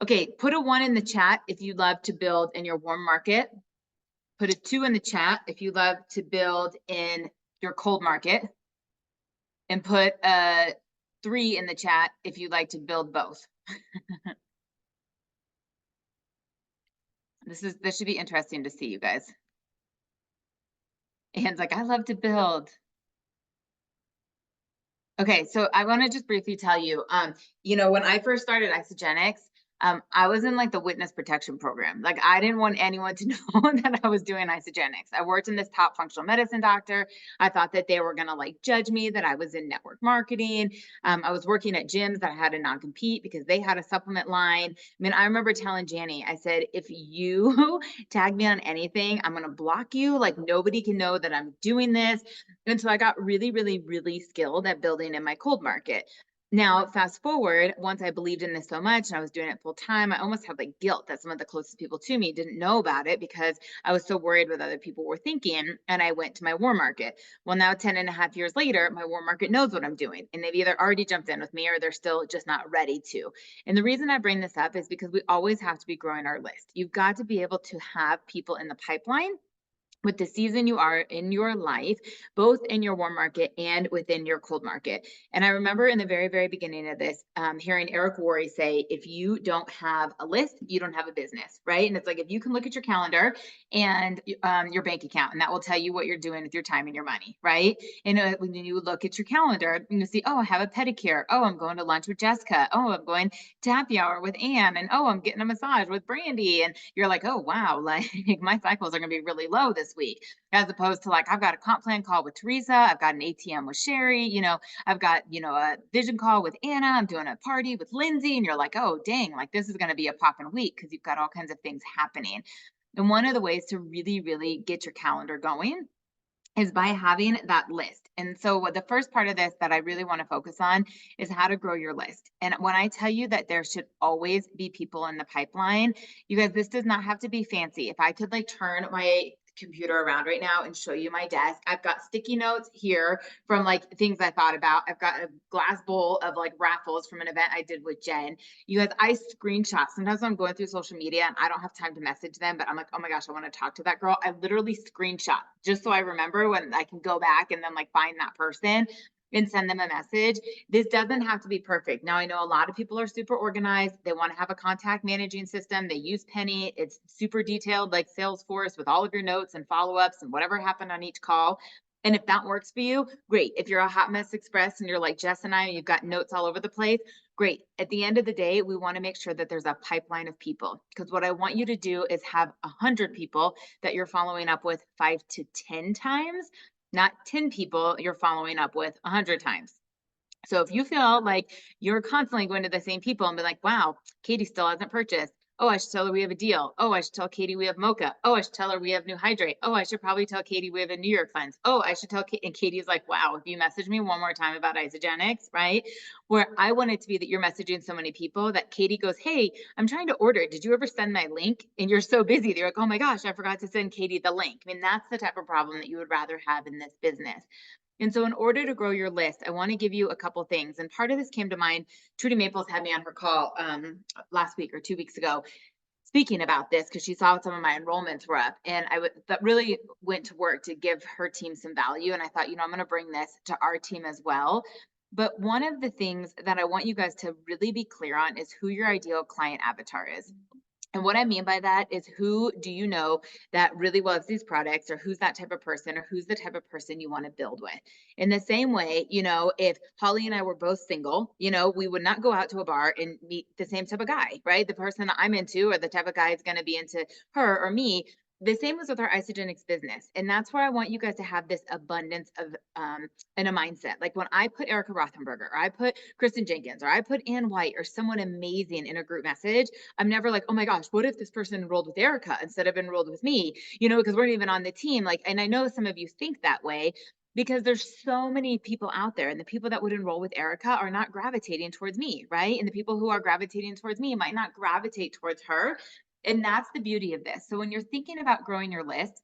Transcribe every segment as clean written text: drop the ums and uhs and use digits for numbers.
Okay, put a 1 in the chat if you love to build in your warm market. Put a 2 in the chat if you love to build in your cold market. And put a 3 in the chat if you'd like to build both. This should be interesting to see, you guys. Anne's like, I love to build. Okay, so I want to just briefly tell you, when I first started Isogenics, I was in like the witness protection program. Like I didn't want anyone to know that I was doing Isogenics. I worked in this top functional medicine doctor. I thought that they were gonna like judge me that I was in network marketing. I was working at gyms that I had to non-compete because they had a supplement line. I mean, I remember telling Janny, I said, if you tag me on anything, I'm gonna block you. Like nobody can know that I'm doing this. And so I got really, really, really skilled at building in my cold market. Now, fast forward, once I believed in this so much and I was doing it full time, I almost had like guilt that some of the closest people to me didn't know about it because I was so worried what other people were thinking. And I went to my warm market. Well, now 10 and a half years later, my warm market knows what I'm doing. And they've either already jumped in with me or they're still just not ready to. And the reason I bring this up is because we always have to be growing our list. You've got to be able to have people in the pipeline with the season you are in your life, both in your warm market and within your cold market. And I remember in the very, very beginning of this, hearing Eric Worre say, if you don't have a list, you don't have a business, right? And it's like, if you can look at your calendar and your bank account, and that will tell you what you're doing with your time and your money, right? And when you look at your calendar, you see, oh, I have a pedicure. Oh, I'm going to lunch with Jessica. Oh, I'm going to happy hour with Anne. And oh, I'm getting a massage with Brandy. And you're like, oh, wow, like my cycles are going to be really low this week, as opposed to like, I've got a comp plan call with Teresa, I've got an ATM with Sherry, I've got, a vision call with Anna, I'm doing a party with Lindsay, and you're like, oh, dang, like this is going to be a poppin' week because you've got all kinds of things happening. And one of the ways to really, really get your calendar going is by having that list. And so the first part of this that I really want to focus on is how to grow your list. And when I tell you that there should always be people in the pipeline, you guys, this does not have to be fancy. If I could like turn my computer around right now and show you my desk, I've got sticky notes here from like things I thought about. I've got a glass bowl of like raffles from an event I did with Jen. You guys, I screenshot. Sometimes when I'm going through social media and I don't have time to message them, but I'm like, oh my gosh, I want to talk to that girl. I literally screenshot just so I remember when I can go back and then like find that person and send them a message. This doesn't have to be perfect. Now, I know a lot of people are super organized. They want to have a contact managing system. They use Penny. It's super detailed, like Salesforce, with all of your notes and follow-ups and whatever happened on each call. And if that works for you, great. If you're a hot mess express and you're like Jess and I, and you've got notes all over the place, great. At the end of the day, we want to make sure that there's a pipeline of people, because what I want you to do is have 100 people that you're following up with 5 to 10 times, not 10 people you're following up with 100 times. So if you feel like you're constantly going to the same people and be like, wow, Katie still hasn't purchased. Oh, I should tell her we have a deal. Oh, I should tell Katie we have mocha. Oh, I should tell her we have new hydrate. Oh, I should probably tell Katie we have a New York cleanse. Oh, I should tell Katie. And Katie's like, wow, if you message me one more time about Isogenics, right? Where I want it to be that you're messaging so many people that Katie goes, hey, I'm trying to order. Did you ever send my link? And you're so busy. They're like, oh my gosh, I forgot to send Katie the link. I mean, that's the type of problem that you would rather have in this business. And so in order to grow your list, I want to give you a couple things. And part of this came to mind. Trudy Maples had me on her call last week or 2 weeks ago speaking about this because she saw some of my enrollments were up. And that really went to work to give her team some value. And I thought, I'm going to bring this to our team as well. But one of the things that I want you guys to really be clear on is who your ideal client avatar is. And what I mean by that is, who do you know that really loves these products, or who's that type of person, or who's the type of person you want to build with? In the same way, if Holly and I were both single, we would not go out to a bar and meet the same type of guy, right? The person that I'm into or the type of guy is going to be into her or me. The same was with our Isogenics business. And that's where I want you guys to have this abundance of in a mindset. Like when I put Erica Rothenberger, or I put Kristen Jenkins, or I put Ann White, or someone amazing in a group message, I'm never like, oh my gosh, what if this person enrolled with Erica instead of enrolled with me? Because we're not even on the team. Like, and I know some of you think that way because there's so many people out there, and the people that would enroll with Erica are not gravitating towards me, right? And the people who are gravitating towards me might not gravitate towards her. And that's the beauty of this. So when you're thinking about growing your list,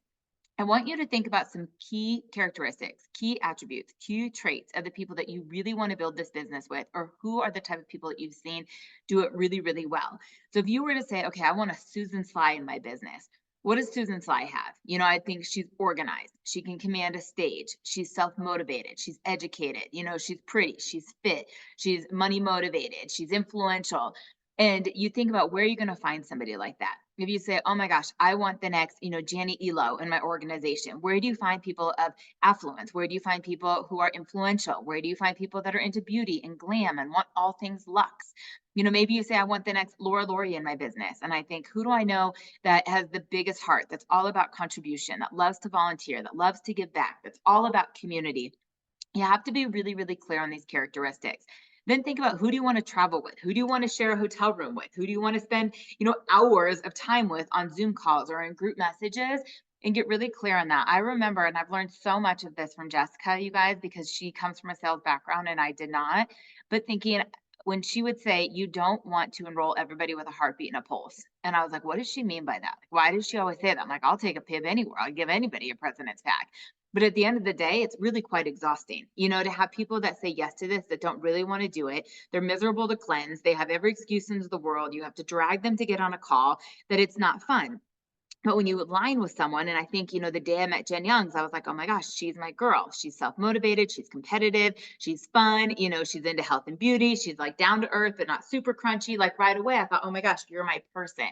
I want you to think about some key characteristics, key attributes, key traits of the people that you really want to build this business with, or who are the type of people that you've seen do it really, really well. So if you were to say, okay, I want a Susan Sly in my business, what does Susan Sly have? I think she's organized. She can command a stage. She's self motivated. She's educated. She's pretty. She's fit. She's money motivated. She's influential. And you think about where you're going to find somebody like that. If you say, oh my gosh, I want the next, Janny Elo in my organization, where do you find people of affluence? Where do you find people who are influential? Where do you find people that are into beauty and glam and want all things luxe? Maybe you say, I want the next Laura Laurie in my business. And I think, who do I know that has the biggest heart, that's all about contribution, that loves to volunteer, that loves to give back, that's all about community? You have to be really, really clear on these characteristics. Then think about, who do you want to travel with? Who do you want to share a hotel room with? Who do you want to spend, hours of time with on Zoom calls or in group messages? And get really clear on that. I remember, and I've learned so much of this from Jessica, you guys, because she comes from a sales background and I did not. But thinking, when she would say, you don't want to enroll everybody with a heartbeat and a pulse. And I was like, what does she mean by that? Why does she always say that? I'm like, I'll take a PIB anywhere. I'll give anybody a president's tag. But at the end of the day, it's really quite exhausting, to have people that say yes to this that don't really want to do it. They're miserable to cleanse. They have every excuse in the world. You have to drag them to get on a call, that it's not fun. But when you align with someone, and I think, the day I met Jen Youngs, I was like, oh my gosh, she's my girl. She's self motivated. She's competitive. She's fun. She's into health and beauty. She's like down to earth, but not super crunchy. Like right away, I thought, oh my gosh, you're my person.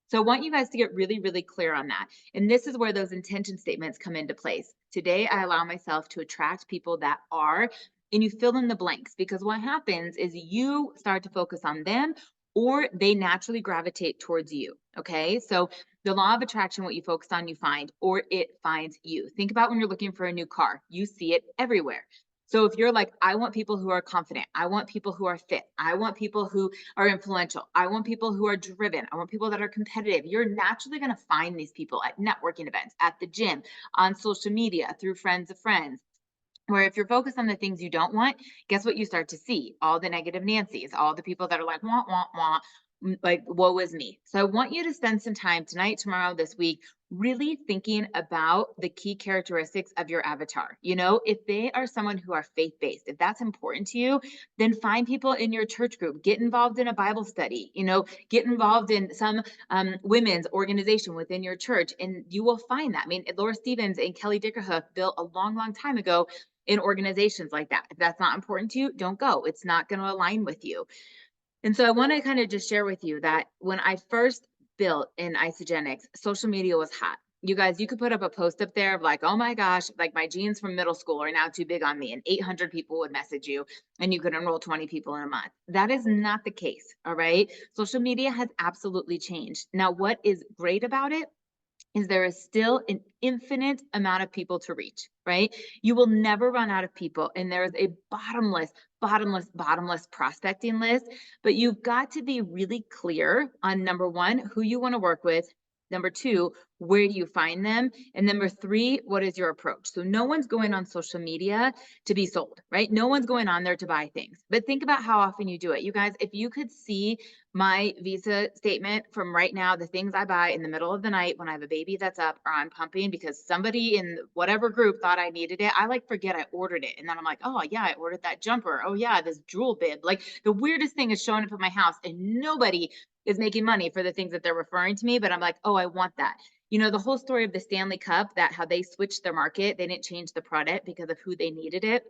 So I want you guys to get really, really clear on that. And this is where those intention statements come into place. Today, I allow myself to attract people that are, and you fill in the blanks, because what happens is you start to focus on them, or they naturally gravitate towards you. Okay. So the law of attraction, what you focus on, you find, or it finds you. Think about when you're looking for a new car, you see it everywhere. So if you're like, I want people who are confident, I want people who are fit, I want people who are influential, I want people who are driven, I want people that are competitive, you're naturally going to find these people at networking events, at the gym, on social media, through friends of friends. Where if you're focused on the things you don't want, guess what you start to see? All the negative Nancy's, all the people that are like, want, want, like, woe is me. So I want you to spend some time tonight, tomorrow, this week, really thinking about the key characteristics of your avatar. If they are someone who are faith based, if that's important to you, then find people in your church group, get involved in a Bible study, get involved in some women's organization within your church, and you will find that. I mean, Laura Stevens and Kelly Dickerhoof built a long, long time ago in organizations like that. If that's not important to you, don't go. It's not going to align with you. And so I want to kind of just share with you that when I first built in Isogenics, social media was hot. You guys, you could put up a post up there of like, oh my gosh, like my jeans from middle school are now too big on me, and 800 people would message you, and you could enroll 20 people in a month. That is not the case. All right. Social media has absolutely changed. Now, what is great about it is there is still an infinite amount of people to reach, right? You will never run out of people. And there is a bottomless prospecting list. But you've got to be really clear on, number one, who you want to work with. Number two, where do you find them? And number three, what is your approach? So no one's going on social media to be sold, right? No one's going on there to buy things. But think about how often you do it. You guys, if you could see my Visa statement from right now, the things I buy in the middle of the night when I have a baby that's up, or I'm pumping because somebody in whatever group thought I needed it, I like forget I ordered it. And then I'm like, oh yeah, I ordered that jumper. Oh yeah, this jewel bib. Like the weirdest thing is showing up at my house, and nobody is making money for the things that they're referring to me, but I'm like, oh, I want that. The whole story of the Stanley Cup, that how they switched their market, they didn't change the product because of who they needed it.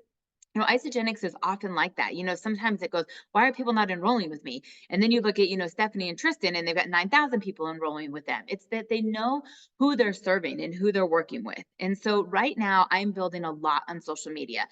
Isogenics is often like that. Sometimes it goes, why are people not enrolling with me? And then you look at, Stephanie and Tristan, and they've got 9,000 people enrolling with them. It's that they know who they're serving and who they're working with. And so right now I'm building a lot on social media.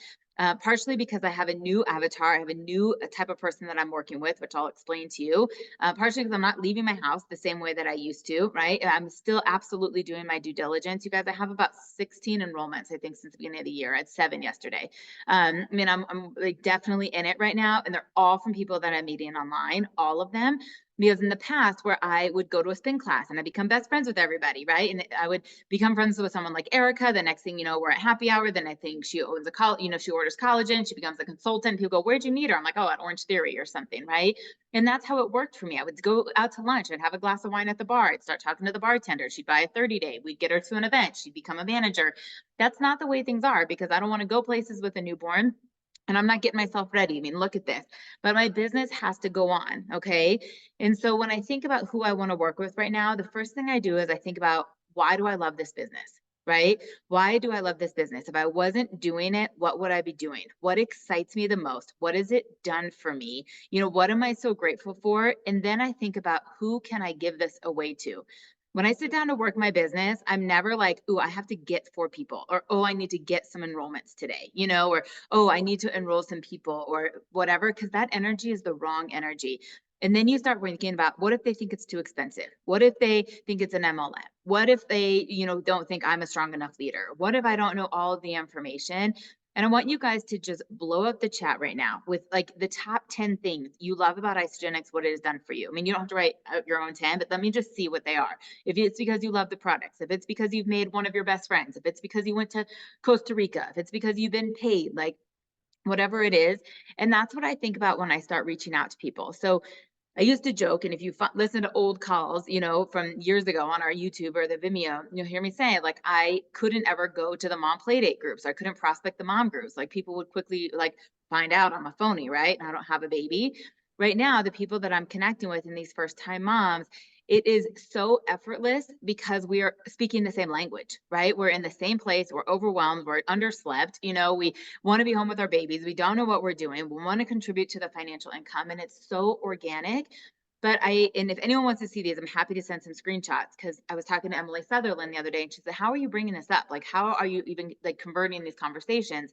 Partially because I have a new avatar, I have a new type of person that I'm working with, which I'll explain to you. Partially because I'm not leaving my house the same way that I used to, right? I'm still absolutely doing my due diligence. You guys, I have about 16 enrollments, I think, since the beginning of the year. I had 7 yesterday. I mean, I'm like definitely in it right now, and they're all from people that I'm meeting online, all of them. Because in the past, where I would go to a spin class and I become best friends with everybody, right? And I would become friends with someone like Erica. The next thing you know, we're at happy hour. Then I think she owns a college, she orders collagen. She becomes a consultant. People go, "Where'd you meet her?" I'm like, "Oh, at Orange Theory or something," right? And that's how it worked for me. I would go out to lunch. I'd have a glass of wine at the bar. I'd start talking to the bartender. She'd buy a 30-day. We'd get her to an event. She'd become a manager. That's not the way things are, because I don't want to go places with a newborn and I'm not getting myself ready. I mean, look at this. But my business has to go on. Okay. And so when I think about who I want to work with right now, the first thing I do is I think about, why do I love this business? Right? Why do I love this business? If I wasn't doing it, what would I be doing? What excites me the most? What has it done for me? What am I so grateful for? And then I think about, who can I give this away to? When I sit down to work my business, I'm never like, "Ooh, I have to get 4 people," or, "Oh, I need to get some enrollments today," or, "Oh, I need to enroll some people," or whatever, because that energy is the wrong energy. And then you start thinking about, what if they think it's too expensive? What if they think it's an MLM? What if they, don't think I'm a strong enough leader? What if I don't know all of the information? And I want you guys to just blow up the chat right now with like the top 10 things you love about Isogenics, what it has done for you. I mean, you don't have to write out your own 10, but let me just see what they are. If it's because you love the products, if it's because you've made one of your best friends, if it's because you went to Costa Rica, if it's because you've been paid, like whatever it is. And that's what I think about when I start reaching out to people. So I used to joke, and if you listen to old calls, from years ago on our YouTube or the Vimeo, you'll hear me say, like, I couldn't ever go to the mom playdate groups. I couldn't prospect the mom groups. Like, people would quickly like find out I'm a phony, right? And I don't have a baby. Right now, the people that I'm connecting with in these first time moms, it is so effortless because we are speaking the same language, right? We're in the same place. We're overwhelmed. We're underslept. We want to be home with our babies. We don't know what we're doing. We want to contribute to the financial income, and it's so organic. And if anyone wants to see these, I'm happy to send some screenshots, because I was talking to Emily Sutherland the other day and she said, "How are you bringing this up? Like, how are you even like converting these conversations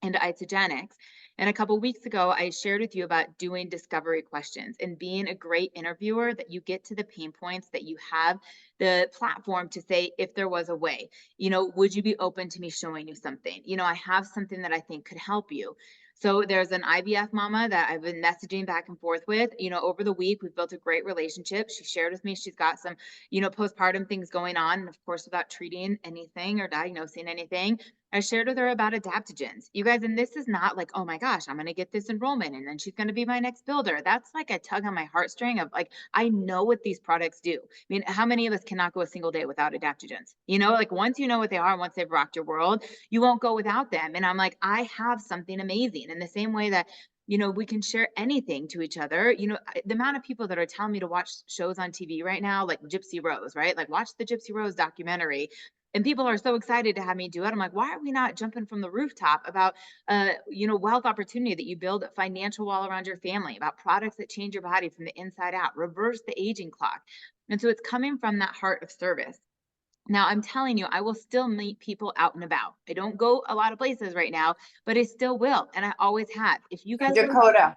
into Isogenics?" And a couple weeks ago, I shared with you about doing discovery questions and being a great interviewer, that you get to the pain points, that you have the platform to say, if there was a way, would you be open to me showing you something? I have something that I think could help you. So there's an IVF mama that I've been messaging back and forth with. Over the week, we've built a great relationship. She shared with me she's got some, postpartum things going on. And of course, without treating anything or diagnosing anything, I shared with her about adaptogens. You guys, and this is not like, "Oh my gosh, I'm going to get this enrollment and then she's going to be my next builder." That's like a tug on my heartstring of like, I know what these products do. I mean, how many of us cannot go a single day without adaptogens? Like, once you know what they are, once they've rocked your world, you won't go without them. And I'm like, I have something amazing. In the same way that, we can share anything to each other. The amount of people that are telling me to watch shows on TV right now, like Gypsy Rose, right? Like, watch the Gypsy Rose documentary. And people are so excited to have me do it. I'm like, why are we not jumping from the rooftop about, wealth opportunity, that you build a financial wall around your family, about products that change your body from the inside out, reverse the aging clock. And so it's coming from that heart of service. Now, I'm telling you, I will still meet people out and about. I don't go a lot of places right now, but I still will. And I always have. If you guys Dakota,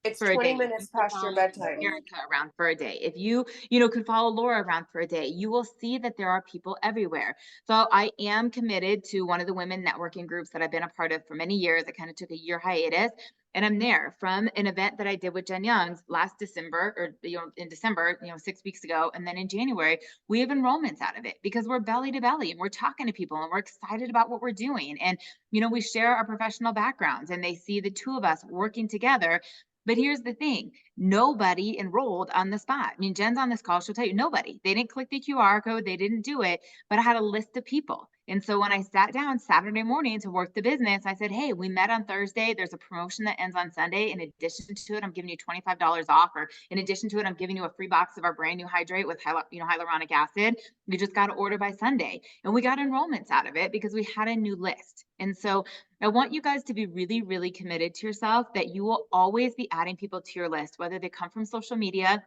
it's for a 20 day. If you minutes could past your follow bedtime. Erica around for a day, if you, could follow Laura around for a day, you will see that there are people everywhere. So I am committed to one of the women networking groups that I've been a part of for many years. I kind of took a year hiatus, and I'm there from an event that I did with Jen Young's last December, or in December, 6 weeks ago. And then in January, we have enrollments out of it, because we're belly to belly and we're talking to people and we're excited about what we're doing. And we share our professional backgrounds and they see the two of us working together. But here's the thing, nobody enrolled on the spot. I mean, Jen's on this call, she'll tell you, nobody. They didn't click the QR code, they didn't do it, but I had a list of people. And so when I sat down Saturday morning to work the business, I said, "Hey, we met on Thursday. There's a promotion that ends on Sunday. In addition to it, I'm giving you $25 off, or in addition to it, I'm giving you a free box of our brand new hydrate with hyaluronic acid. You just got to order by Sunday." And we got enrollments out of it because we had a new list. And so I want you guys to be really, really committed to yourself, that you will always be adding people to your list, whether they come from social media,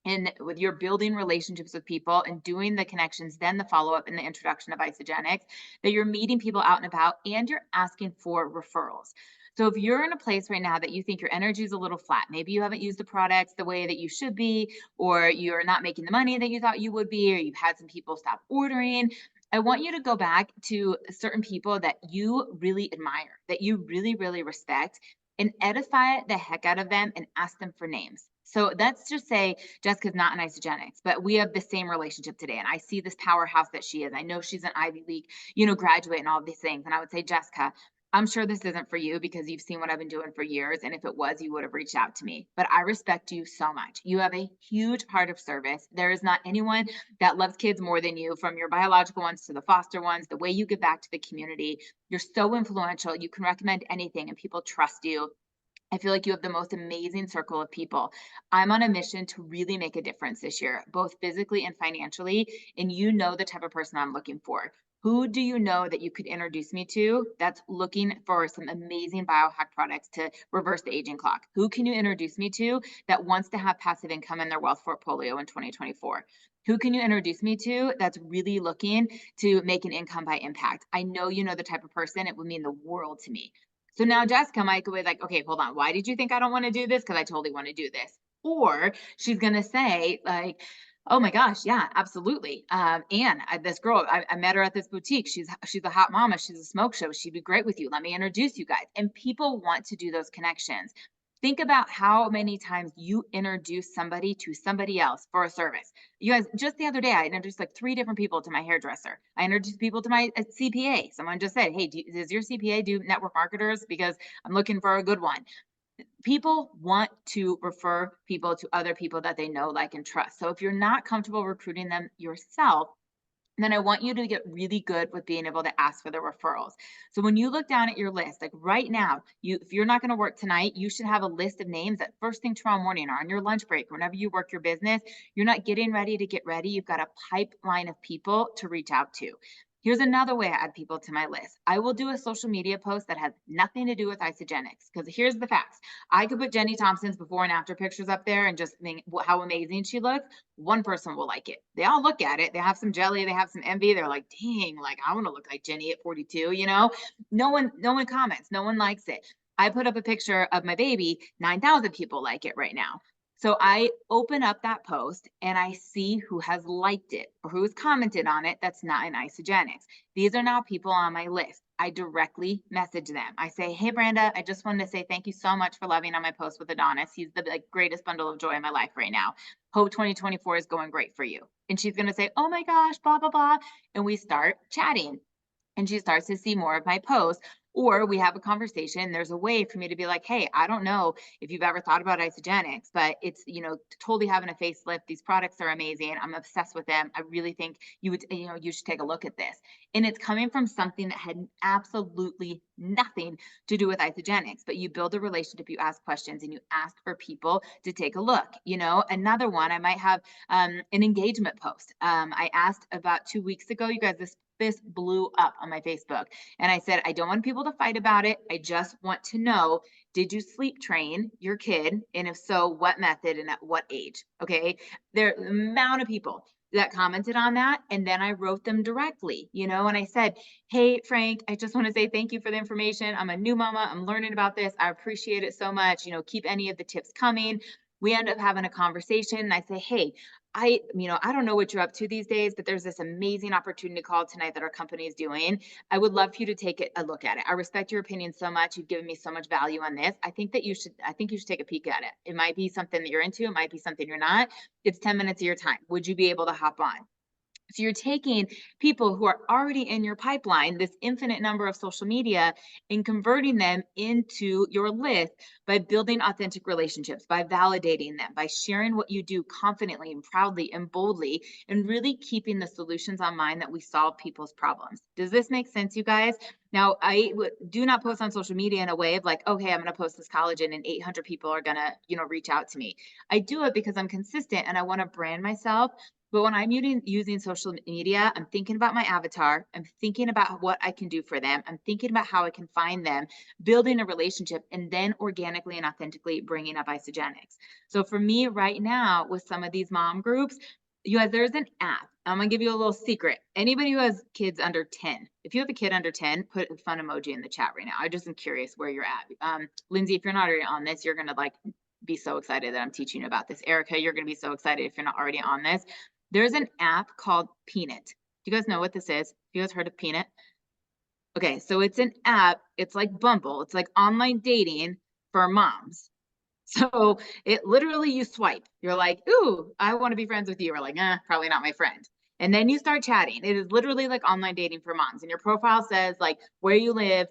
and with your building relationships with people and doing the connections, then the follow-up and the introduction of Isogenics, that you're meeting people out and about and you're asking for referrals. So if you're in a place right now that you think your energy is a little flat, maybe you haven't used the products the way that you should be, or you're not making the money that you thought you would be, or you've had some people stop ordering, I want you to go back to certain people that you really admire, that you really, really respect, and edify the heck out of them and ask them for names. So let's just say Jessica's not in Isogenics, but we have the same relationship today. And I see this powerhouse that she is. I know she's an Ivy League, graduate and all these things. And I would say, Jessica, I'm sure this isn't for you because you've seen what I've been doing for years. And if it was, you would have reached out to me. But I respect you so much. You have a huge heart of service. There is not anyone that loves kids more than you, from your biological ones to the foster ones, the way you give back to the community. You're so influential. You can recommend anything and people trust you. I feel like you have the most amazing circle of people. I'm on a mission to really make a difference this year, both physically and financially. And you know the type of person I'm looking for. Who do you know that you could introduce me to that's looking for some amazing biohack products to reverse the aging clock? Who can you introduce me to that wants to have passive income in their wealth portfolio in 2024? Who can you introduce me to that's really looking to make an income by impact? I know you know the type of person. It would mean the world to me. So now Jessica might go like, okay, hold on. Why did you think I don't want to do this? Because I totally want to do this. Or she's going to say like, oh my gosh, yeah, absolutely. This girl, I met her at this boutique. She's a hot mama. She's a smoke show. She'd be great with you. Let me introduce you guys. And people want to do those connections. Think about how many times you introduce somebody to somebody else for a service. You guys, just the other day, I introduced like 3 different people to my hairdresser. I introduced people to my CPA. Someone just said, hey, does your CPA do network marketers? Because I'm looking for a good one. People want to refer people to other people that they know, like, and trust. So if you're not comfortable recruiting them yourself, then I want you to get really good with being able to ask for the referrals. So when you look down at your list, like right now, if you're not going to work tonight, you should have a list of names that first thing tomorrow morning or on your lunch break, whenever you work your business, you're not getting ready to get ready. You've got a pipeline of people to reach out to. Here's another way I add people to my list. I will do a social media post that has nothing to do with Isogenics, because here's the facts. I could put Jenny Thompson's before and after pictures up there and just think how amazing she looks. One person will like it. They all look at it. They have some jelly, they have some envy. They're like, dang, like I want to look like Jenny at 42, No one comments, no one likes it. I put up a picture of my baby, 9,000 people like it right now. So I open up that post and I see who has liked it or who has commented on it that's not in Isogenics. These are now people on my list. I directly message them. I say, hey, Branda, I just wanted to say thank you so much for loving on my post with Adonis. He's the greatest bundle of joy in my life right now. Hope 2024 is going great for you. And she's going to say, oh my gosh, blah, blah, blah. And we start chatting. And she starts to see more of my posts, or we have a conversation. There's a way for me to be like, hey, I don't know if you've ever thought about Isogenics, but it's, totally having a facelift. These products are amazing. I'm obsessed with them. I really think you should take a look at this. And it's coming from something that had absolutely nothing to do with Isogenics, but you build a relationship, you ask questions, and you ask for people to take a look. Another one, I might have an engagement post. I asked about 2 weeks ago, you guys, this blew up on my Facebook. And I said, I don't want people to fight about it. I just want to know, did you sleep train your kid? And if so, what method and at what age? Okay. The amount of people that commented on that. And then I wrote them directly, and I said, hey, Frank, I just want to say thank you for the information. I'm a new mama. I'm learning about this. I appreciate it so much. Keep any of the tips coming. We end up having a conversation and I say, hey, I don't know what you're up to these days, but there's this amazing opportunity call tonight that our company is doing. I would love for you to take a look at it. I respect your opinion so much. You've given me so much value on this. I think you should take a peek at it. It might be something that you're into. It might be something you're not. It's 10 minutes of your time. Would you be able to hop on? So you're taking people who are already in your pipeline, this infinite number of social media, and converting them into your list by building authentic relationships, by validating them, by sharing what you do confidently and proudly and boldly, and really keeping the solutions on mind that we solve people's problems. Does this make sense, you guys? Now, I do not post on social media in a way of like, okay, I'm going to post this collagen and 800 people are going to, reach out to me. I do it because I'm consistent and I want to brand myself. But when I'm using social media, I'm thinking about my avatar. I'm thinking about what I can do for them. I'm thinking about how I can find them, building a relationship, and then organically and authentically bringing up Isogenics. So for me right now, with some of these mom groups, you guys, there's an app. I'm going to give you a little secret. Anybody who has kids under 10, if you have a kid under 10, put a fun emoji in the chat right now. I just am curious where you're at. Lindsay, if you're not already on this, you're going to be so excited that I'm teaching you about this. Erica, you're going to be so excited if you're not already on this. There's an app called Peanut. Do you guys know what this is? You guys heard of Peanut? Okay, so it's an app. It's like Bumble. It's like online dating for moms. So it literally, you swipe, you're like, ooh, I want to be friends with you. Or like, probably not my friend. And then you start chatting. It is literally like online dating for moms. And your profile says like where you live,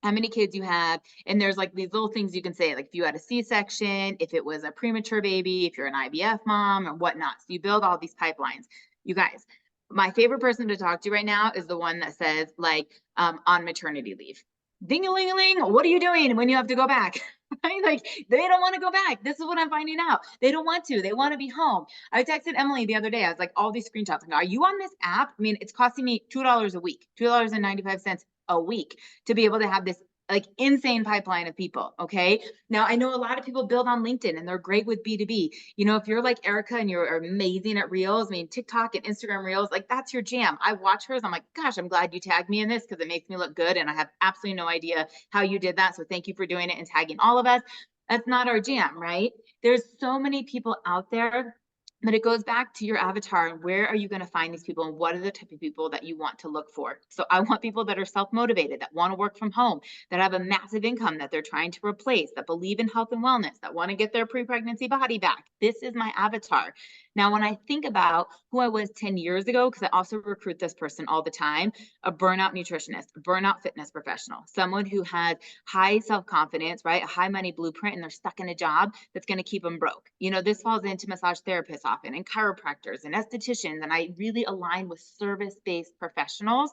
how many kids you have. And there's like these little things you can say, like if you had a C-section, if it was a premature baby, if you're an IVF mom or whatnot. So you build all these pipelines. You guys, my favorite person to talk to right now is the one that says like on maternity leave. Ding-a-ling-a-ling, what are you doing when you have to go back? Right? Like they don't want to go back. This is what I'm finding out. They don't want to. They want to be home. I texted Emily the other day. I was like, all these screenshots. Like, are you on this app? I mean, it's costing me $2 a week, $2.95 a week to be able to have this like insane pipeline of people. Okay. Now I know a lot of people build on LinkedIn and they're great with B2B. You know, if you're like Erica and you're amazing at reels, I mean, TikTok and Instagram reels, like that's your jam. I watch hers. I'm like, gosh, I'm glad you tagged me in this because it makes me look good. And I have absolutely no idea how you did that. So thank you for doing it and tagging all of us. That's not our jam, right? There's so many people out there, but it goes back to your avatar and where are you going to find these people and what are the type of people that you want to look for. So I want people that are self-motivated, that want to work from home, that have a massive income that they're trying to replace, that believe in health and wellness, that want to get their pre-pregnancy body back. This is my avatar. Now, when I think about who I was 10 years ago, because I also recruit this person all the time, a burnout nutritionist, a burnout fitness professional, someone who has high self-confidence, right? A high money blueprint, and they're stuck in a job that's going to keep them broke. You know, this falls into massage therapists often and chiropractors and estheticians. And I really align with service-based professionals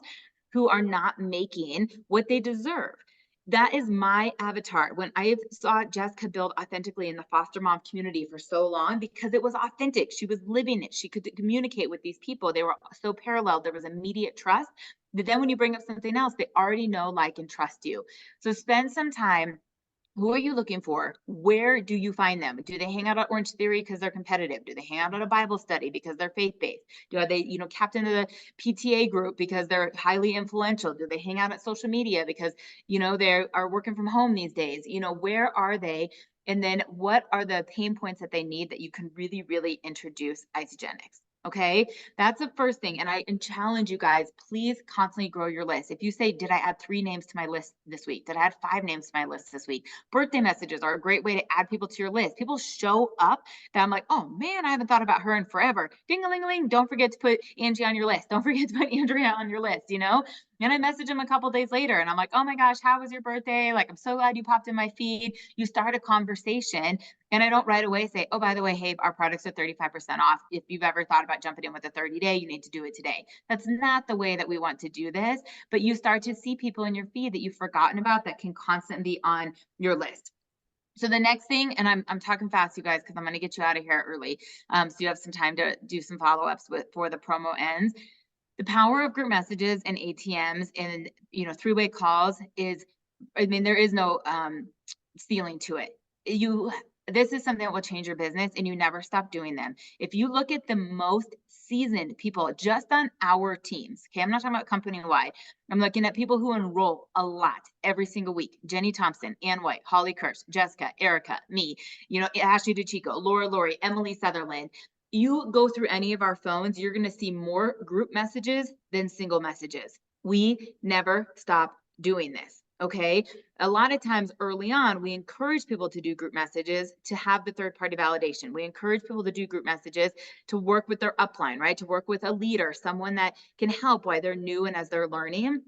who are not making what they deserve. That is my avatar. When I saw Jessica build authentically in the foster mom community for so long, because it was authentic, she was living it. She could communicate with these people. They were so parallel. There was immediate trust. But then when you bring up something else, they already know, like, and trust you. So spend some time. Who are you looking for? Where do you find them? Do they hang out at Orange Theory because they're competitive? Do they hang out at a Bible study because they're faith-based? Are they, captain of the PTA group because they're highly influential? Do they hang out at social media because, they are working from home these days? Where are they? And then what are the pain points that they need that you can really, really introduce Isagenix? Okay, that's the first thing. And I challenge you guys, please constantly grow your list. If you say, did I add 3 names to my list this week? Did I add 5 names to my list this week? Birthday messages are a great way to add people to your list. People show up that I'm like, oh man, I haven't thought about her in forever. Ding-a-ling-a-ling. Don't forget to put Angie on your list. Don't forget to put Andrea on your list, And I message them a couple days later and I'm like, oh my gosh, how was your birthday? Like, I'm so glad you popped in my feed. You start a conversation. And I don't right away say, oh, by the way, hey, our products are 35% off. If you've ever thought about jumping in with a 30-day, you need to do it today. That's not the way that we want to do this. But you start to see people in your feed that you've forgotten about that can constantly be on your list. So the next thing, and I'm talking fast, you guys, because I'm going to get you out of here early. So you have some time to do some follow-ups before the promo ends. The power of group messages and ATMs and, three-way calls is, I mean, there is no ceiling to it. This is something that will change your business and you never stop doing them. If you look at the most seasoned people just on our teams, okay, I'm not talking about company-wide. I'm looking at people who enroll a lot every single week. Jenny Thompson, Ann White, Holly Kirsch, Jessica, Erica, me, Ashley DeChico, Laura Laurie, Emily Sutherland. You go through any of our phones, you're going to see more group messages than single messages. We never stop doing this. Okay. A lot of times early on, we encourage people to do group messages to have the third party validation. We encourage people to do group messages to work with their upline, right? To work with a leader, someone that can help while they're new and as they're learning.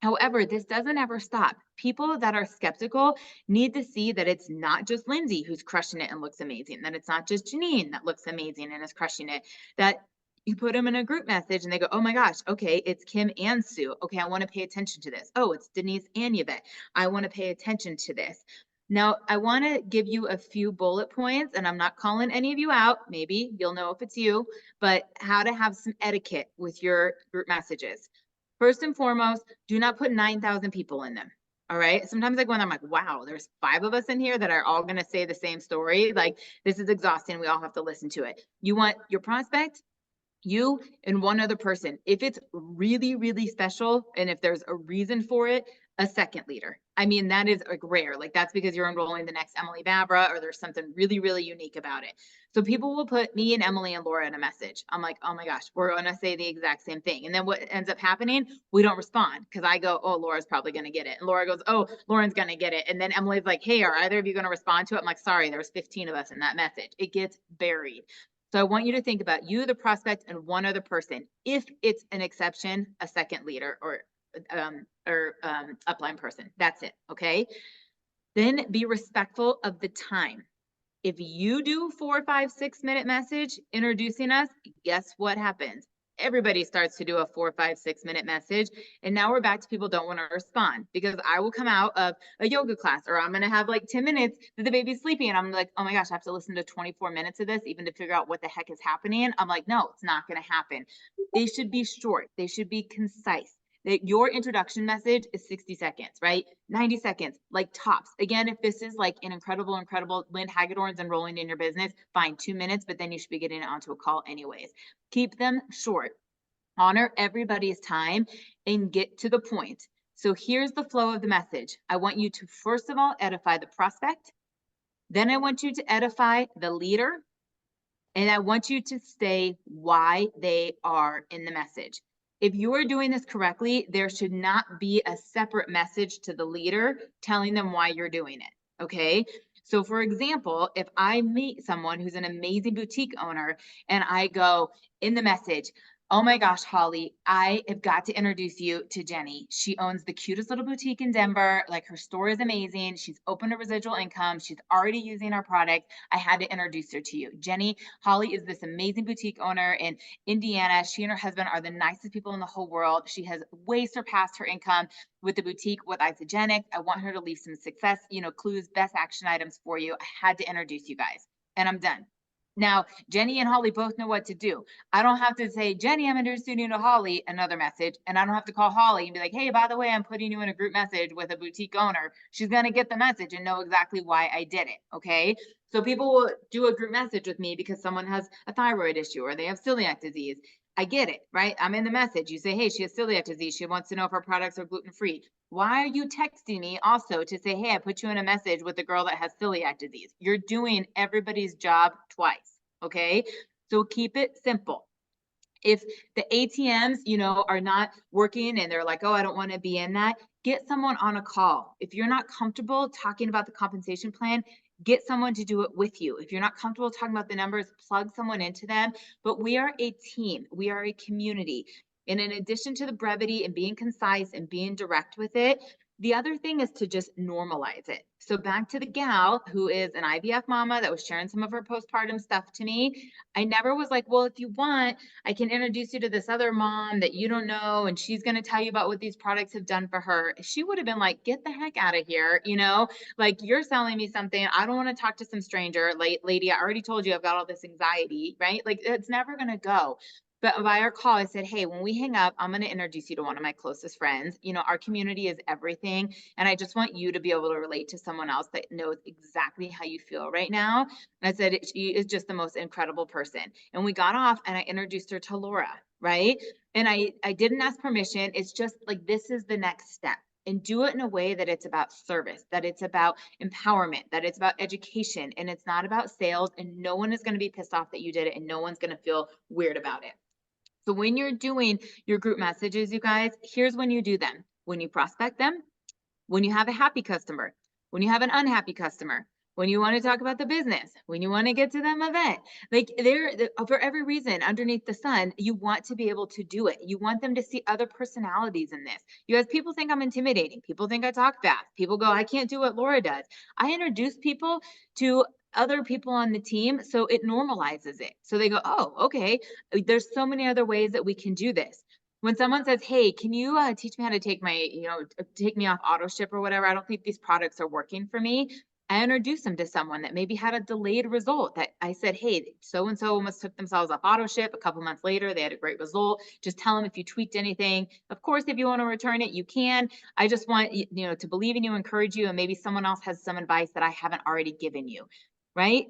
However, this doesn't ever stop. People that are skeptical need to see that it's not just Lindsay who's crushing it and looks amazing, that it's not just Janine that looks amazing and is crushing it, that you put them in a group message and they go, oh my gosh, okay, it's Kim and Sue. Okay, I want to pay attention to this. Oh, it's Denise and Yvette. I want to pay attention to this. Now, I want to give you a few bullet points, and I'm not calling any of you out. Maybe you'll know if it's you, but how to have some etiquette with your group messages. First and foremost, do not put 9,000 people in them. All right. Sometimes I go and I'm like, wow, there's 5 of us in here that are all going to say the same story. Like, this is exhausting. We all have to listen to it. You want your prospect, you and one other person. If it's really, really special and if there's a reason for it, a second leader. I mean, that is like rare. Like that's because you're enrolling the next Emily Vavra or there's something really, really unique about it. So people will put me and Emily and Laura in a message. I'm like, oh my gosh, we're going to say the exact same thing. And then what ends up happening, we don't respond because I go, oh, Laura's probably going to get it. And Laura goes, oh, Lauren's going to get it. And then Emily's like, hey, are either of you going to respond to it? I'm like, sorry, there was 15 of us in that message. It gets buried. So I want you to think about you, the prospect, and one other person. If it's an exception, a second leader or upline person. That's it. Okay. Then be respectful of the time. If you do 4, 5, 6 minute message introducing us, guess what happens? Everybody starts to do a 4, 5, 6 minute message. And now we're back to people don't want to respond because I will come out of a yoga class or I'm going to have like 10 minutes that the baby's sleeping. And I'm like, oh my gosh, I have to listen to 24 minutes of this even to figure out what the heck is happening. I'm like, no, it's not going to happen. They should be short. They should be concise. That your introduction message is 60 seconds, right? 90 seconds, like tops. Again, if this is like an incredible Lynn Hagedorn's enrolling in your business, fine, 2 minutes, but then you should be getting it onto a call anyways. Keep them short. Honor everybody's time and get to the point. So here's the flow of the message. I want you to, first of all, edify the prospect. Then I want you to edify the leader. And I want you to say why they are in the message. If you are doing this correctly, there should not be a separate message to the leader telling them why you're doing it. Okay. So for example, if I meet someone who's an amazing boutique owner and I go in the message, oh my gosh, Holly, I have got to introduce you to Jenny. She owns the cutest little boutique in Denver. Like her store is amazing. She's open to residual income. She's already using our product. I had to introduce her to you. Jenny, Holly is this amazing boutique owner in Indiana. She and her husband are the nicest people in the whole world. She has way surpassed her income with the boutique with Isagenix. I want her to leave some success, clues, best action items for you. I had to introduce you guys and I'm done. Now, Jenny and Holly both know what to do. I don't have to say, Jenny, I'm introducing you to Holly, another message. And I don't have to call Holly and be like, hey, by the way, I'm putting you in a group message with a boutique owner. She's going to get the message and know exactly why I did it. Okay. So people will do a group message with me because someone has a thyroid issue or they have celiac disease. I get it, right? I'm in the message. You say, hey, she has celiac disease. She wants to know if her products are gluten-free. Why are you texting me also to say, hey, I put you in a message with a girl that has celiac disease? You're doing everybody's job twice, okay? So keep it simple. If the ATMs, are not working and they're like, oh, I don't want to be in that, get someone on a call. If you're not comfortable talking about the compensation plan, get someone to do it with you. If you're not comfortable talking about the numbers, plug someone into them. But we are a team. We are a community. And in addition to the brevity and being concise and being direct with it, the other thing is to just normalize it. So back to the gal who is an IVF mama that was sharing some of her postpartum stuff to me. I never was like, well, if you want, I can introduce you to this other mom that you don't know, and she's going to tell you about what these products have done for her. She would have been like, get the heck out of here. Like you're selling me something. I don't want to talk to some stranger. Lady, I already told you I've got all this anxiety, right? Like it's never going to go. But by our call, I said, hey, when we hang up, I'm going to introduce you to one of my closest friends. Our community is everything. And I just want you to be able to relate to someone else that knows exactly how you feel right now. And I said, she is just the most incredible person. And we got off and I introduced her to Laura, right? And I didn't ask permission. It's just like, this is the next step. And do it in a way that it's about service, that it's about empowerment, that it's about education, and it's not about sales. And no one is going to be pissed off that you did it, and no one's going to feel weird about it. So when you're doing your group messages, you guys, here's when you do them. When you prospect them, when you have a happy customer, when you have an unhappy customer, when you want to talk about the business, when you want to get to them event, like for every reason underneath the sun, you want to be able to do it. You want them to see other personalities in this. You guys, people think I'm intimidating. People think I talk fast. People go, I can't do what Laura does. I introduce people to other people on the team, so it normalizes it. So they go, oh, okay, there's so many other ways that we can do this. When someone says, hey, can you teach me how to take take me off auto ship or whatever, I don't think these products are working for me. I introduced them to someone that maybe had a delayed result that I said, hey, so-and-so almost took themselves off auto ship. A couple months later, they had a great result. Just tell them if you tweaked anything. Of course, if you want to return it, you can. I just want to believe in you, encourage you, and maybe someone else has some advice that I haven't already given you. Right?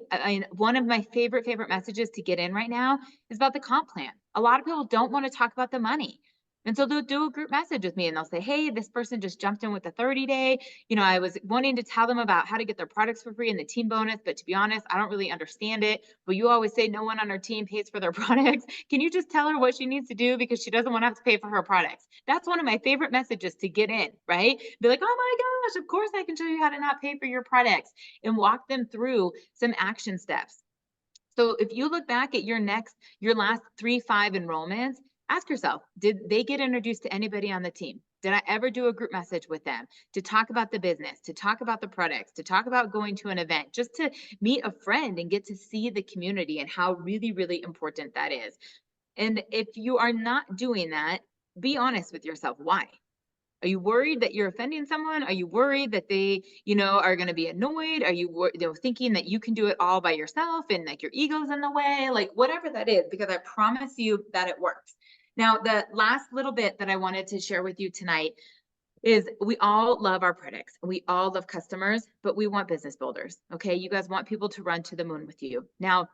One of my favorite messages to get in right now is about the comp plan. A lot of people don't want to talk about the money. And so they'll do a group message with me and they'll say, hey, this person just jumped in with the 30-day. I was wanting to tell them about how to get their products for free and the team bonus, but to be honest, I don't really understand it. But you always say no one on our team pays for their products. Can you just tell her what she needs to do because she doesn't want to have to pay for her products? That's one of my favorite messages to get in, right? Be like, oh my gosh, of course I can show you how to not pay for your products and walk them through some action steps. So if you look back at your last 3-5 enrollments, ask yourself, did they get introduced to anybody on the team? Did I ever do a group message with them to talk about the business, to talk about the products, to talk about going to an event, just to meet a friend and get to see the community and how really, really important that is? And if you are not doing that, be honest with yourself. Why? Are you worried that you're offending someone? Are you worried that they, are going to be annoyed? Are you, thinking that you can do it all by yourself and like your ego's in the way? Like whatever that is, because I promise you that it works. Now, the last little bit that I wanted to share with you tonight is we all love our products. We all love customers, but we want business builders. Okay. You guys want people to run to the moon with you. Now,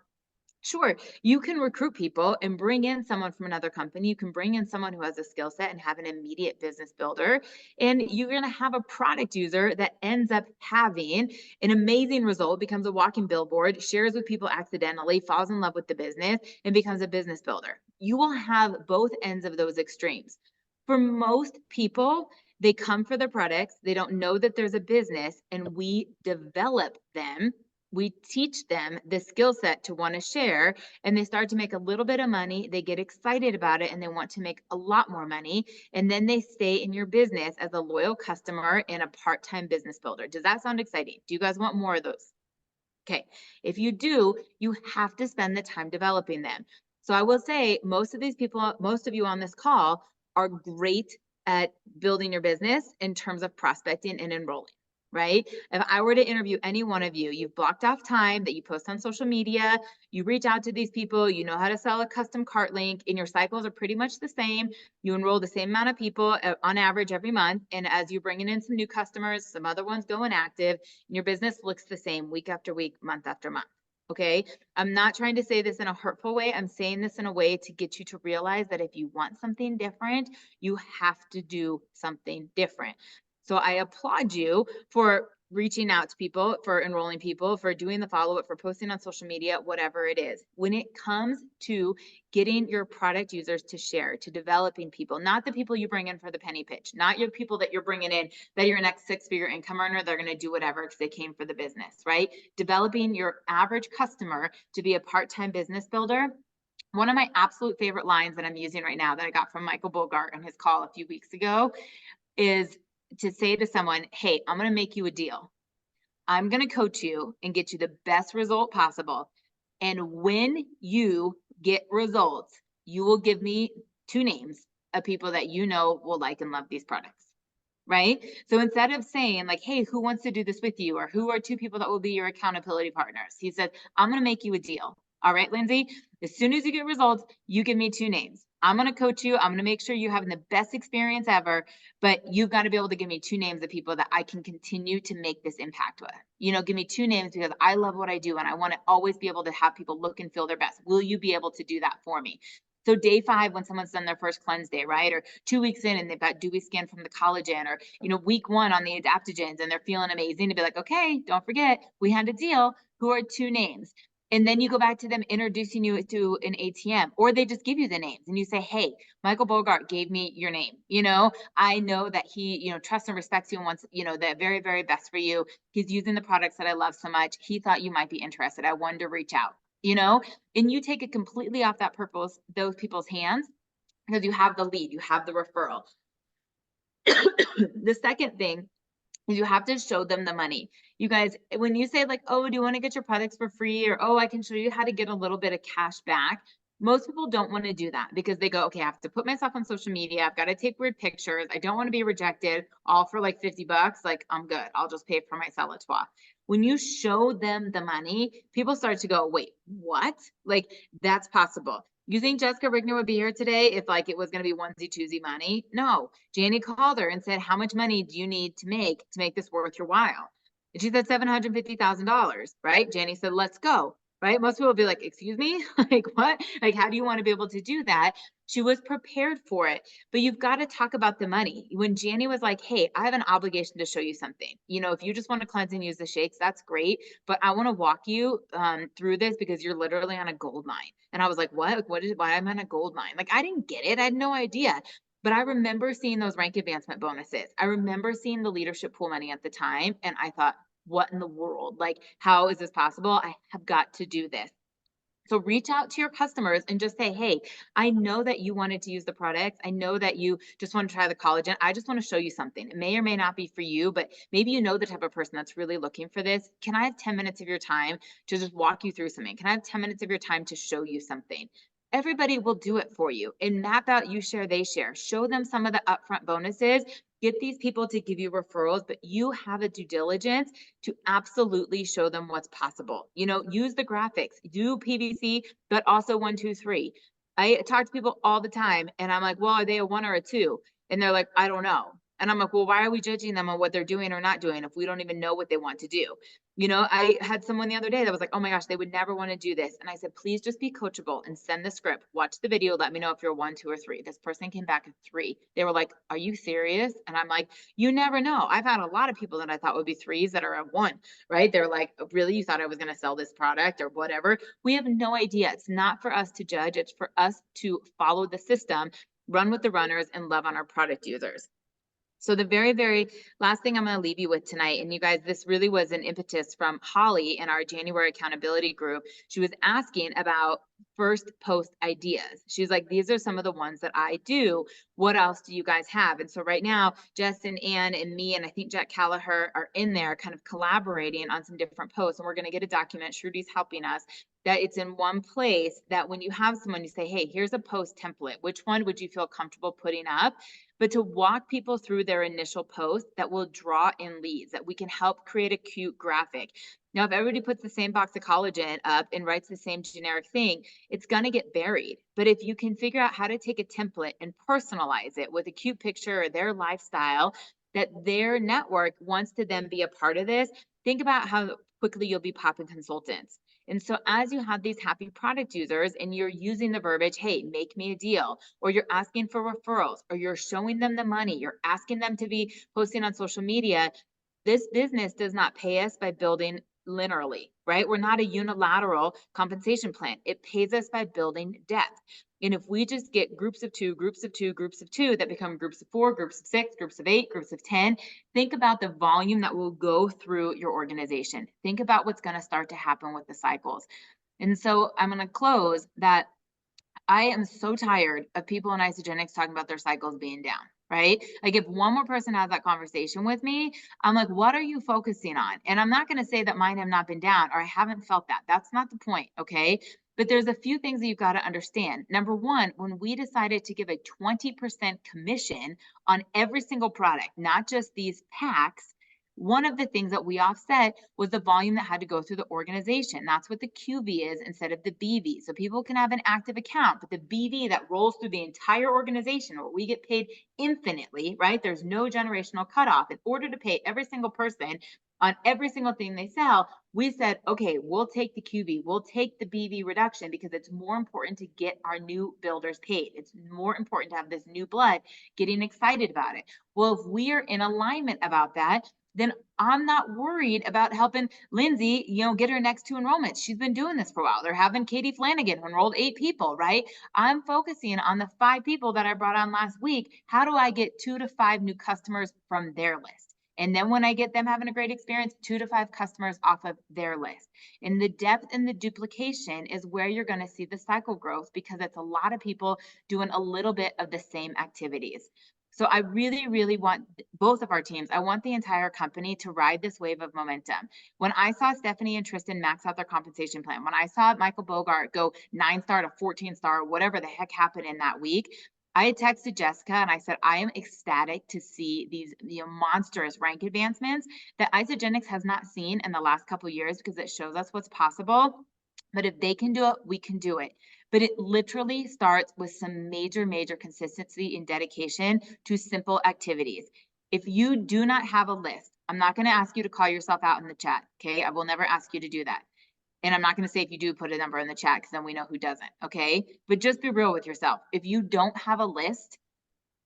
sure, you can recruit people and bring in someone from another company. You can bring in someone who has a skill set and have an immediate business builder. And you're going to have a product user that ends up having an amazing result, becomes a walking billboard, shares with people accidentally, falls in love with the business, and becomes a business builder. You will have both ends of those extremes. For most people, they come for the products, they don't know that there's a business, and we develop them. We teach them the skill set to want to share, and they start to make a little bit of money. They get excited about it and they want to make a lot more money. And then they stay in your business as a loyal customer and a part-time business builder. Does that sound exciting? Do you guys want more of those? Okay. If you do, you have to spend the time developing them. So I will say most of these people, most of you on this call are great at building your business in terms of prospecting and enrolling, right? If I were to interview any one of you, you've blocked off time that you post on social media, you reach out to these people, you know how to sell a custom cart link, and your cycles are pretty much the same. You enroll the same amount of people on average every month. And as you're bringing in some new customers, some other ones go inactive, and your business looks the same week after week, month after month. Okay. I'm not trying to say this in a hurtful way. I'm saying this in a way to get you to realize that if you want something different, you have to do something different. So I applaud you for reaching out to people, for enrolling people, for doing the follow-up, for posting on social media, whatever it is. When it comes to getting your product users to share, to developing people, not the people you bring in for the penny pitch, not your people that you're bringing in that you're your next 6-figure income earner, they're going to do whatever because they came for the business, right? Developing your average customer to be a part-time business builder. One of my absolute favorite lines that I'm using right now that I got from Michael Bogart on his call a few weeks ago is to say to someone, hey, I'm going to make you a deal. I'm going to coach you and get you the best result possible. And when you get results, you will give me 2 names of people that you know will like and love these products. Right? So instead of saying like, hey, who wants to do this with you? Or who are 2 people that will be your accountability partners? He said, I'm going to make you a deal. All right, Lindsay, as soon as you get results, you give me 2 names. I'm going to coach you. I'm going to make sure you're having the best experience ever, but you've got to be able to give me 2 names of people that I can continue to make this impact with. Give me 2 names because I love what I do and I want to always be able to have people look and feel their best. Will you be able to do that for me? So day 5, when someone's done their first cleanse day, right? Or 2 weeks in and they've got Dewey Skin from the collagen, or, week 1 on the adaptogens and they're feeling amazing, to be like, okay, don't forget, we had a deal. Who are 2 names? And then you go back to them introducing you to an ATM, or they just give you the names and you say, hey, Michael Bogart gave me your name. I know that he, trusts and respects you and wants, the very, very best for you. He's using the products that I love so much. He thought you might be interested. I wanted to reach out, and you take it completely off those people's hands because you have the lead, you have the referral. The second thing is you have to show them the money. You guys, when you say like, oh, do you want to get your products for free? Or, oh, I can show you how to get a little bit of cash back. Most people don't want to do that because they go, okay, I have to put myself on social media. I've got to take weird pictures. I don't want to be rejected all for like $50. Like, I'm good. I'll just pay for my salad swap. When you show them the money, people start to go, wait, what? Like, that's possible. You think Jessica Rigner would be here today if like it was going to be onesie twosie money? No. Janie called her and said, how much money do you need to make this worth your while? And she said $750,000, right? Janie said, let's go. right? Most people would be like, excuse me, like what? Like, how do you want to be able to do that? She was prepared for it, but you've got to talk about the money. When Janny was like, hey, I have an obligation to show you something. You know, if you just want to cleanse and use the shakes, that's great. But I want to walk you through this because you're literally on a gold mine. And I was like, what? Why am I on a gold mine? Like, I didn't get it. I had no idea. But I remember seeing those rank advancement bonuses. I remember seeing the leadership pool money at the time. And I thought, what in the world? Like, how is this possible? I have got to do this. So reach out to your customers and just say, hey, I know that you wanted to use the products. I know that you just want to try the collagen. I just want to show you something. It may or may not be for you, but maybe you know the type of person that's really looking for this. Can I have 10 minutes of your time to just walk you through something? Can I have 10 minutes of your time to show you something? Everybody will do it for you and map out you share, they share. Show them some of the upfront bonuses. Get these people to give you referrals, but you have a due diligence to absolutely show them what's possible. You know, use the graphics, do PVC, but also 1, 2, 3. I talk to people all the time and I'm like, well, are they a 1 or a 2? And they're like, I don't know. And I'm like, well, why are we judging them on what they're doing or not doing if we don't even know what they want to do? You know, I had someone the other day that was like, oh my gosh, they would never want to do this. And I said, please just be coachable and send the script, watch the video, let me know if you're 1, 2, or 3. This person came back at 3. They were like, are you serious? And I'm like, you never know. I've had a lot of people that I thought would be 3s that are at 1, right? They're like, "Oh, really? You thought I was going to sell this product or whatever?" We have no idea. It's not for us to judge. It's for us to follow the system, run with the runners, and love on our product users. So the very, very last thing I'm going to leave you with tonight, and you guys, this really was an impetus from Holly in our January accountability group. She was asking about first post ideas. She's like, these are some of the ones that I do. What else do you guys have? And so right now, Jess and Ann and me, and I think Jack Callagher are in there kind of collaborating on some different posts. And we're going to get a document. Shrudi's helping us, that it's in one place, that when you have someone, you say, hey, here's a post template. Which one would you feel comfortable putting up? But to walk people through their initial post that will draw in leads, that we can help create a cute graphic. Now, if everybody puts the same box of collagen up and writes the same generic thing, it's going to get buried. But if you can figure out how to take a template and personalize it with a cute picture or their lifestyle, that their network wants to then be a part of this, think about how quickly you'll be popping consultants. And so as you have these happy product users and you're using the verbiage, hey, make me a deal, or you're asking for referrals, or you're showing them the money, you're asking them to be posting on social media, this business does not pay us by building linearly, right? We're not a unilateral compensation plan. It pays us by building depth. And if we just get groups of 2, groups of 2, groups of 2 that become groups of 4, groups of 6, groups of 8, groups of 10, think about the volume that will go through your organization. Think about what's going to start to happen with the cycles. And so I'm going to close that I am so tired of people in Isagenix talking about their cycles being down, right? Like if one more person has that conversation with me, I'm like, what are you focusing on? And I'm not going to say that mine have not been down or I haven't felt that. That's not the point, okay? But there's a few things that you've got to understand. Number one, when we decided to give a 20% commission on every single product, not just these packs, one of the things that we offset was the volume that had to go through the organization. That's what the QV is instead of the BV. So people can have an active account, but the BV that rolls through the entire organization, where we get paid infinitely, right? There's no generational cutoff. In order to pay every single person on every single thing they sell, we said, okay, we'll take the QV, we'll take the BV reduction because it's more important to get our new builders paid. It's more important to have this new blood getting excited about it. Well, if we are in alignment about that, then I'm not worried about helping Lindsay, get her next 2 enrollments. She's been doing this for a while. They're having Katie Flanagan who enrolled 8 people, right? I'm focusing on the 5 people that I brought on last week. How do I get 2 to 5 new customers from their list? And then when I get them having a great experience, 2 to 5 customers off of their list. And the depth and the duplication is where you're going to see the cycle growth because it's a lot of people doing a little bit of the same activities. So I really, really want both of our teams. I want the entire company to ride this wave of momentum. When I saw Stephanie and Tristan max out their compensation plan, when I saw Michael Bogart go 9-star to 14-star, whatever the heck happened in that week, I had texted Jessica and I said, I am ecstatic to see these monstrous rank advancements that Isagenix has not seen in the last couple of years because it shows us what's possible. But if they can do it, we can do it. But it literally starts with some major, major consistency and dedication to simple activities. If you do not have a list, I'm not going to ask you to call yourself out in the chat, okay? I will never ask you to do that. And I'm not going to say if you do put a number in the chat because then we know who doesn't. Okay. But just be real with yourself. If you don't have a list,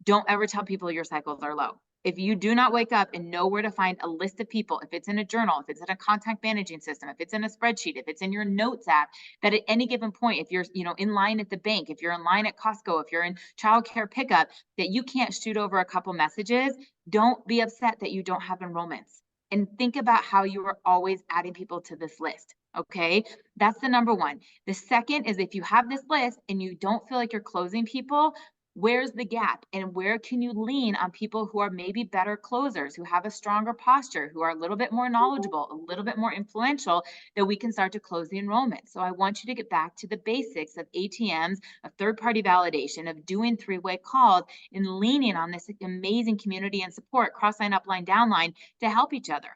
don't ever tell people your cycles are low. If you do not wake up and know where to find a list of people, if it's in a journal, if it's in a contact managing system, if it's in a spreadsheet, if it's in your notes app, that at any given point, if you're, in line at the bank, if you're in line at Costco, if you're in childcare pickup, that you can't shoot over a couple messages, don't be upset that you don't have enrollments. And think about how you are always adding people to this list. Okay. That's the number one. The second is if you have this list and you don't feel like you're closing people, where's the gap and where can you lean on people who are maybe better closers, who have a stronger posture, who are a little bit more knowledgeable, a little bit more influential, that we can start to close the enrollment. So I want you to get back to the basics of ATMs, of third-party validation, of doing three-way calls, and leaning on this amazing community and support, cross-line, upline, downline, to help each other.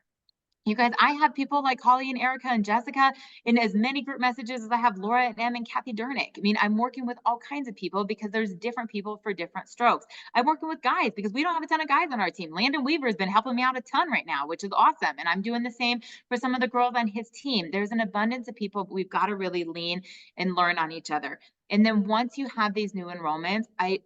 You guys, I have people like Holly and Erica and Jessica in as many group messages as I have Laura and Em and Kathy Durnick. I mean, I'm working with all kinds of people because there's different people for different strokes. I'm working with guys because we don't have a ton of guys on our team. Landon Weaver has been helping me out a ton right now, which is awesome. And I'm doing the same for some of the girls on his team. There's an abundance of people, but we've got to really lean and learn on each other. And then once you have these new enrollments, I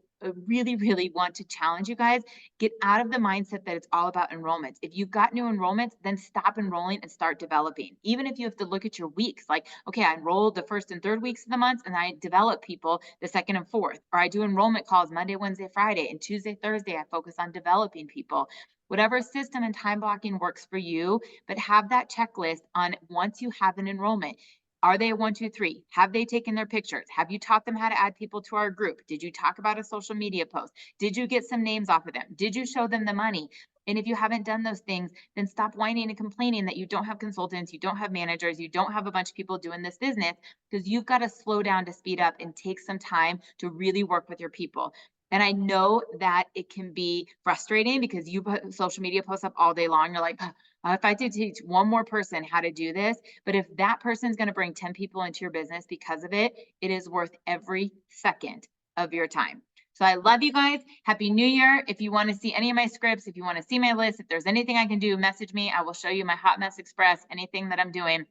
really, really want to challenge you guys, get out of the mindset that it's all about enrollments. If you've got new enrollments, then stop enrolling and start developing. Even if you have to look at your weeks, like, okay, I enrolled the first and third weeks of the month and I develop people the second and fourth, or I do enrollment calls Monday, Wednesday, Friday, and Tuesday, Thursday, I focus on developing people. Whatever system and time blocking works for you, but have that checklist on once you have an enrollment. Are they a 1, 2, 3? Have they taken their pictures? Have you taught them how to add people to our group? Did you talk about a social media post? Did you get some names off of them? Did you show them the money? And if you haven't done those things, then stop whining and complaining that you don't have consultants, you don't have managers, you don't have a bunch of people doing this business, because you've got to slow down to speed up and take some time to really work with your people. And I know that it can be frustrating because you put social media posts up all day long. You're like, if I did teach one more person how to do this, but if that person is going to bring 10 people into your business because of it, it is worth every second of your time. So I love you guys. Happy New Year. If you want to see any of my scripts, if you want to see my list, if there's anything I can do, message me. I will show you my Hot Mess Express, anything that I'm doing.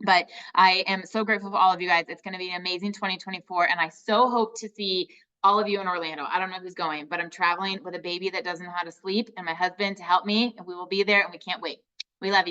But I am so grateful for all of you guys. It's going to be an amazing 2024. And I so hope to see all of you in Orlando. I don't know who's going, but I'm traveling with a baby that doesn't know how to sleep and my husband to help me. And we will be there and we can't wait. We love you.